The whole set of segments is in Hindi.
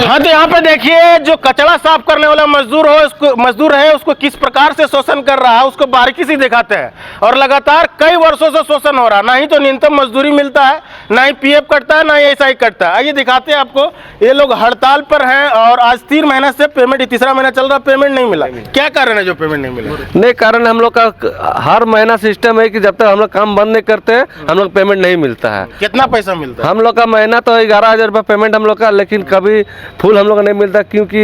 हाँ, तो यहाँ पे देखिए जो कचरा साफ करने वाला मजदूर है उसको किस प्रकार से शोषण कर रहा है उसको बारीकी से दिखाते हैं। और लगातार कई वर्षों से शोषण हो रहा है, ना ही तो न्यूनतम मजदूरी मिलता है, ना ही पीएफ कटता है, ना ही एसआई कटता है। आइए दिखाते हैं आपको। ये लोग हड़ताल पर हैं और आज 3 महीने से पेमेंट, तीसरा महीना चल रहा, पेमेंट नहीं मिला। क्या कारण है जो पेमेंट नहीं मिला? नहीं, कारण हम लोग का हर महीना सिस्टम है कि जब तक हम लोग काम बंद नहीं करते हम लोग पेमेंट नहीं मिलता है। कितना पैसा मिलता है? हम लोग का महीना तो 11,000 रुपये पेमेंट हम लोग का, लेकिन कभी फुल हम लोग का नहीं मिलता क्योंकि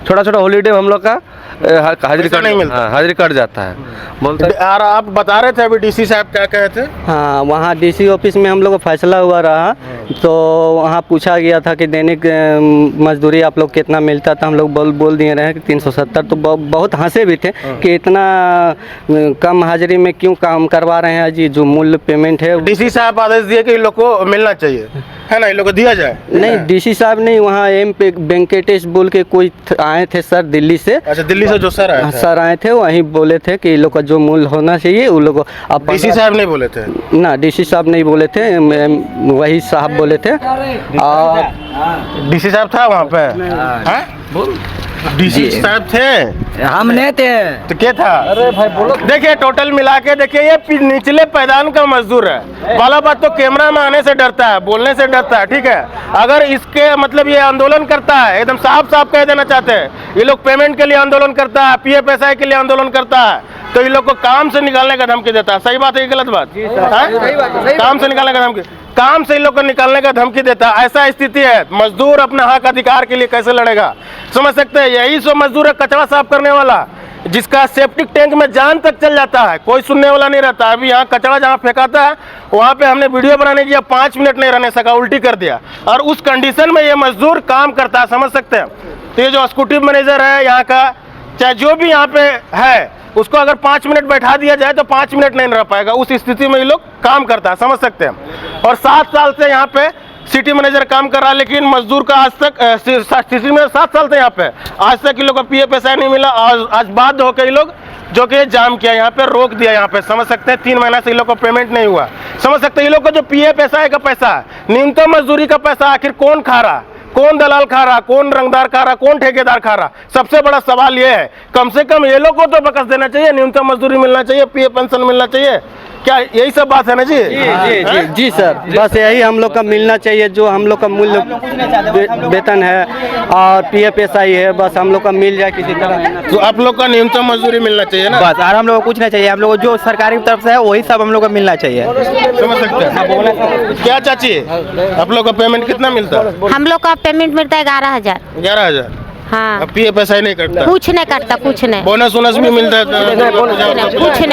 छोटा छोटा हॉलीडे हम लोग का हाजिरी कार्ड नहीं मिलता, हाजिरी कट जाता है बोलते। यार आप बता रहे थे अभी डीसी साहब क्या कहे थे? हाँ, वहाँ डीसी ऑफिस में हम लोग को फैसला हुआ रहा, तो वहाँ पूछा गया था कि दैनिक मजदूरी आप लोग कितना मिलता था। हम लोग बोल दिए रहे कि 370। तो बहुत हंसे भी थे कि इतना कम हाजिरी में क्यों काम करवा रहे हैं जी, जो मूल पेमेंट है। डीसी साहब आदेश दिए कि इन लोग को मिलना चाहिए, है ना, इन लोग को दिया जाए। नहीं, डीसी साहब नहीं, वहाँ एम पे वेंकटेश बोल के कोई आए थे सर दिल्ली से। अच्छा, दिल्ली से जो सर आए थे? सर आए थे, वहीं बोले थे कि इन लोग का जो मूल्य होना चाहिए उन लोग को। डीसी साहब नहीं बोले थे? ना, डीसी साहब नहीं बोले थे, वही साहब बोले थे। और डीसी साहब था वहाँ पे? डीसी साहब थे? हम नहीं थे। तो क्या था? अरे भाई बोलो। देखिए टोटल मिला के देखिए, ये निचले पैदान का मजदूर है। वाला बात तो कैमरा में आने से डरता है, बोलने से डरता है, ठीक है। अगर इसके मतलब ये आंदोलन करता है, एकदम साफ साफ कह देना चाहते हैं, ये लोग पेमेंट के लिए आंदोलन करता है, पीएफएसआई के लिए आंदोलन करता है, तो इन लोग को काम से निकालने का धमकी देता है। सही बात है कि गलत बात? काम से निकालने का धमकी, काम से इन लोग को निकालने का धमकी देता है। ऐसा स्थिति है, मजदूर अपने हक अधिकार के लिए कैसे लड़ेगा, समझ सकते हैं। यही सो मजदूर है कचरा साफ करने वाला, जिसका सेप्टिक टैंक में जान तक चल जाता है, कोई सुनने वाला नहीं रहता। अभी यहाँ कचरा जहाँ फेंकाता है वहाँ पे हमने वीडियो बनाने की 5 मिनट नहीं रहने सका, उल्टी कर दिया। और उस कंडीशन में ये मजदूर काम करता है, समझ सकते हैं। तो ये जो एक्जीक्यूटिव मैनेजर है यहाँ का, चाहे जो भी यहाँ पे है, उसको अगर 5 मिनट बैठा दिया जाए तो 5 मिनट नहीं रह पाएगा। उस स्थिति में ये लोग काम करता है, समझ सकते हैं। और 7 साल से यहाँ पे सिटी मैनेजर काम कर रहा है, लेकिन मजदूर का आज तक सिटी में 7 साल से यहाँ पे आज तक इन लोग को पीएफएसआई नहीं मिला। आज बाध्य होकर ये लोग जो कि जाम किया, यहाँ पे रोक दिया, यहाँ पे समझ सकते हैं। 3 महीना से इन लोग को पेमेंट नहीं हुआ, समझ सकते हैं। ये लोग को जो पीएफएसआई का पैसा है, न्यूनतम मजदूरी का पैसा, आखिर कौन खा रहा, कौन दलाल खा रहा, कौन रंगदार खा रहा, कौन ठेकेदार खा रहा? सबसे बड़ा सवाल ये है। कम से कम ये लोग को तो बकस देना चाहिए, न्यूनतम मजदूरी मिलना चाहिए, पीएफ पेंशन मिलना चाहिए। क्या यही सब बात है ना जी? जी सर, बस यही हम लोग का मिलना चाहिए, जो हम लोग का मूल्य वेतन है और पीएफएसआई है, बस हम लोग का मिल जाए किसी तरह। तो आप लोग का न्यूनतम मजदूरी मिलना चाहिए ना? बस, और हम लोग को कुछ नहीं चाहिए। हम लोग को जो सरकारी तरफ से है वही सब हम लोग को मिलना चाहिए, समझ सकते हैं। क्या चाची, आप लोग का पेमेंट कितना मिलता है? हम लोग का पेमेंट मिलता है 11,000। 11,000? हाँ, पीएफएसआई नहीं करता? कुछ नहीं करता, कुछ नहीं। बोनस वोनस भी मिलता है?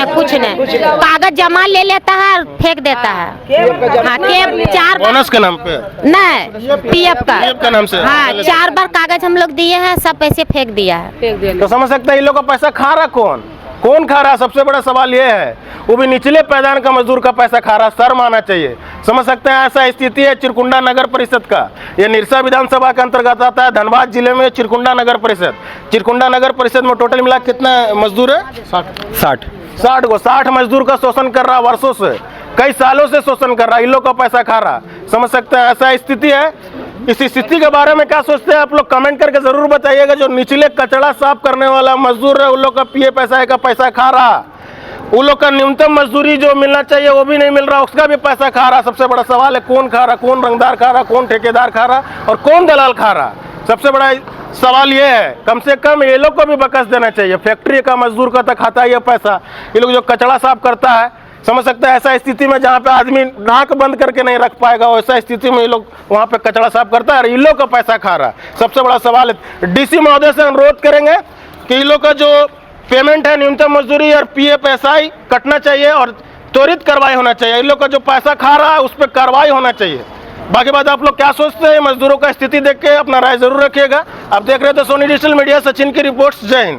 कुछ नहीं। कागज जमा ले लेता है, फेंक देता है। हाँ, के 4 बोनस के नाम पे नहीं, पीएफ का नाम से? हाँ, 4 बार कागज हम लोग दिए हैं, सब पैसे फेंक दिया है। तो समझ सकते हैं इन लोग का पैसा खा रहा कौन खा रहा? सबसे बड़ा सवाल ये है, वो भी निचले पैदान का मजदूर का पैसा खा रहा, शर्म आना चाहिए, समझ सकते हैं। ऐसा स्थिति है चिरकुंडा नगर परिषद का। ये निरसा विधानसभा के अंतर्गत आता है, धनबाद जिले में चिरकुंडा नगर परिषद। चिरकुंडा नगर परिषद में टोटल मिला कितना मजदूर है? 60 को 60 मजदूर का शोषण कर रहा, वर्षों से, कई सालों से शोषण कर रहा, इन लोग का पैसा खा रहा, समझ सकते हैं। ऐसा स्थिति है। इस स्थिति के बारे में क्या सोचते हैं आप लोग? कमेंट करके जरूर बताइएगा। जो निचले कचरा साफ करने वाला मजदूर है, उन लोग का पीएफएसआई का पैसा खा रहा, उन लोग का न्यूनतम मजदूरी जो मिलना चाहिए वो भी नहीं मिल रहा, उसका भी पैसा खा रहा। सबसे बड़ा सवाल है कौन खा रहा, कौन रंगदार खा रहा, कौन ठेकेदार खा रहा और कौन दलाल खा रहा? सबसे बड़ा सवाल ये है। कम से कम ये लोग को भी बकस देना चाहिए। फैक्ट्री का मजदूर का तो खाता ही है पैसा, ये लोग जो कचरा साफ करता है, समझ सकते हैं। ऐसा स्थिति में जहाँ पे आदमी नाक बंद करके नहीं रख पाएगा, वैसा स्थिति में ये लोग वहाँ पे कचरा साफ करता है और इन लोग का पैसा खा रहा है। सबसे बड़ा सवाल है। डीसी महोदय से अनुरोध करेंगे कि इन लोग का जो पेमेंट है, न्यूनतम मजदूरी और पीएफएसआई कटना चाहिए और त्वरित कार्रवाई होना चाहिए। इन लोग का जो पैसा खा रहा है उस पर कार्रवाई होना चाहिए। बाकी बात आप लोग क्या सोचते हैं? मजदूरों का स्थिति देख के अपना राय जरूर रखिएगा। आप देख रहे थे सोनी डिजिटल मीडिया, सचिन की रिपोर्ट्स। जय हिंद।